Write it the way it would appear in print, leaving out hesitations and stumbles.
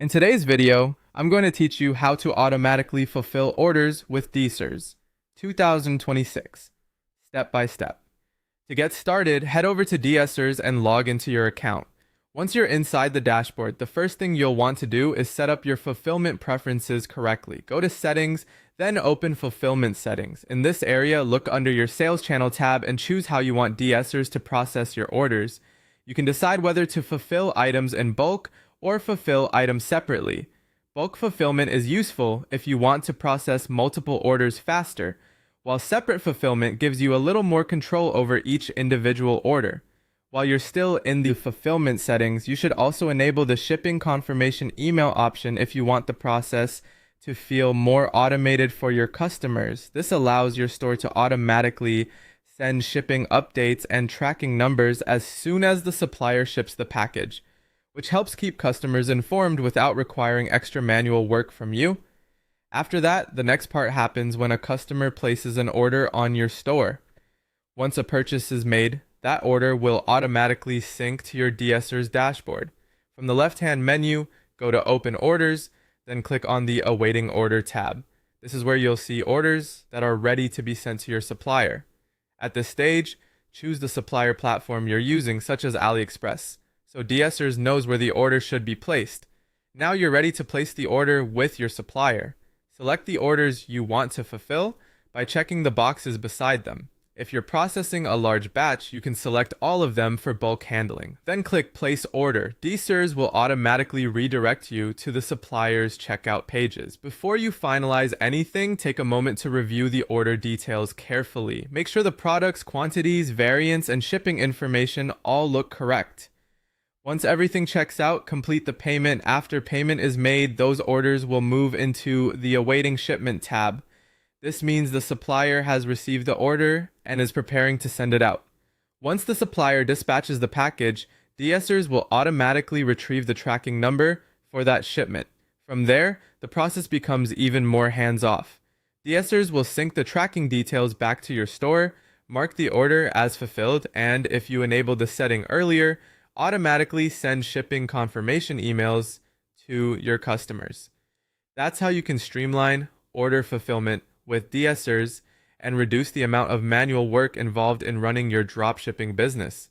In today's video, I'm going to teach you how to automatically fulfill orders with Dsers 2026, step by step. To get started, head over to Dsers and log into your account. Once you're inside the dashboard, the first thing you'll want to do is set up your fulfillment preferences correctly. Go to Settings, then open Fulfillment Settings. In this area, look under your Sales Channel tab and choose how you want Dsers to process your orders. You can decide whether to fulfill items in bulk or fulfill items separately. Bulk fulfillment is useful if you want to process multiple orders faster, while separate fulfillment gives you a little more control over each individual order. While you're still in the fulfillment settings, you should also enable the shipping confirmation email option if you want the process to feel more automated for your customers. This allows your store to automatically send shipping updates and tracking numbers as soon as the supplier ships the package, which helps keep customers informed without requiring extra manual work from you. After that, the next part happens when a customer places an order on your store. Once a purchase is made, that order will automatically sync to your Dsers dashboard. From the left-hand menu, go to Open Orders, then click on the Awaiting Order tab. This is where you'll see orders that are ready to be sent to your supplier. At this stage, choose the supplier platform you're using, such as AliExpress, so Dsers knows where the order should be placed. Now you're ready to place the order with your supplier. Select the orders you want to fulfill by checking the boxes beside them. If you're processing a large batch, you can select all of them for bulk handling. Then click Place Order. Dsers will automatically redirect you to the supplier's checkout pages. Before you finalize anything, take a moment to review the order details carefully. Make sure the products, quantities, variants, and shipping information all look correct. Once everything checks out, complete the payment. After payment is made, those orders will move into the Awaiting Shipment tab. This means the supplier has received the order and is preparing to send it out. Once the supplier dispatches the package, Dsers will automatically retrieve the tracking number for that shipment. From there, the process becomes even more hands-off. Dsers will sync the tracking details back to your store, mark the order as fulfilled, and if you enabled the setting earlier, automatically send shipping confirmation emails to your customers. That's how you can streamline order fulfillment with Dsers and reduce the amount of manual work involved in running your dropshipping business.